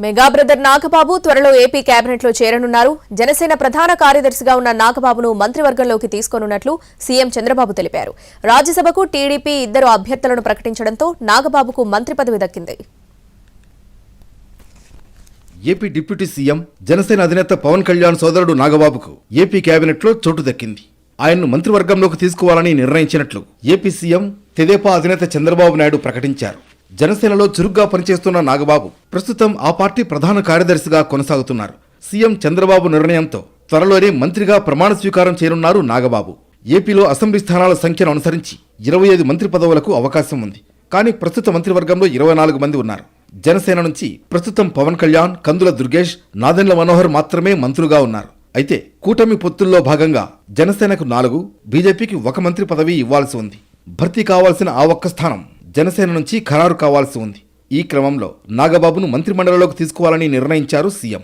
Mega brother Nagababu త్వరలో AP cabinet లో చేరనున్నారు. జనసేన ప్రధాన కార్యదర్శిగా ఉన్న నాగబాబును మంత్రివర్గంలోకి తీసుకోనున్నట్లు సీఎం చంద్రబాబు తెలిపారు. రాజ్యసభకు టీడీపీ 2 అభ్యర్థులను ప్రకటించడంతో నాగబాబుకు మంత్రి పదవి దక్కింది. ఏపీ డిప్యూటీ సీఎం జనసేన అధినేత పవన్ కళ్యాణ్ సోదరుడు నాగబాబుకు ఏపీ కేబినెట్ లో చోటు దక్కింది. ఆయన్ను మంత్రివర్గంలోకి తీసుకోవాలని నిర్ణయించినట్లు ఏపీ సీఎం తెదేపా అధినేత చంద్రబాబు నాయుడు ప్రకటించారు. జనసేనలో చురుగ్గా పనిచేస్తున్న నాగబాబు ప్రస్తుతం ఆ పార్టీ ప్రధాన కార్యదర్శిగా కొనసాగుతున్నారు. సీఎం చంద్రబాబు నిర్ణయంతో త్వరలోనే మంత్రిగా ప్రమాణ స్వీకారం చేయనున్నారు నాగబాబు. ఏపీలో అసెంబ్లీ స్థానాల సంఖ్యను అనుసరించి 25 మంత్రి పదవులకు అవకాశం ఉంది. కానీ ప్రస్తుత మంత్రివర్గంలో 24 మంది ఉన్నారు. జనసేన నుంచి ప్రస్తుతం పవన్ కళ్యాణ్, కందుల దుర్గేష్, నాదెండ్ల మనోహర్ మాత్రమే మంత్రులుగా ఉన్నారు. అయితే కూటమి పొత్తుల్లో భాగంగా జనసేనకు 4, బీజేపీకి 1 మంత్రి పదవి ఇవ్వాల్సి ఉంది. భర్తీ కావాల్సిన ఆ ఒక్క స్థానం జనసేన నుంచి ఖరారు కావాల్సి ఉంది. ఈ క్రమంలో నాగబాబును మంత్రిమండలిలోకి తీసుకోవాలని నిర్ణయించారు సీఎం.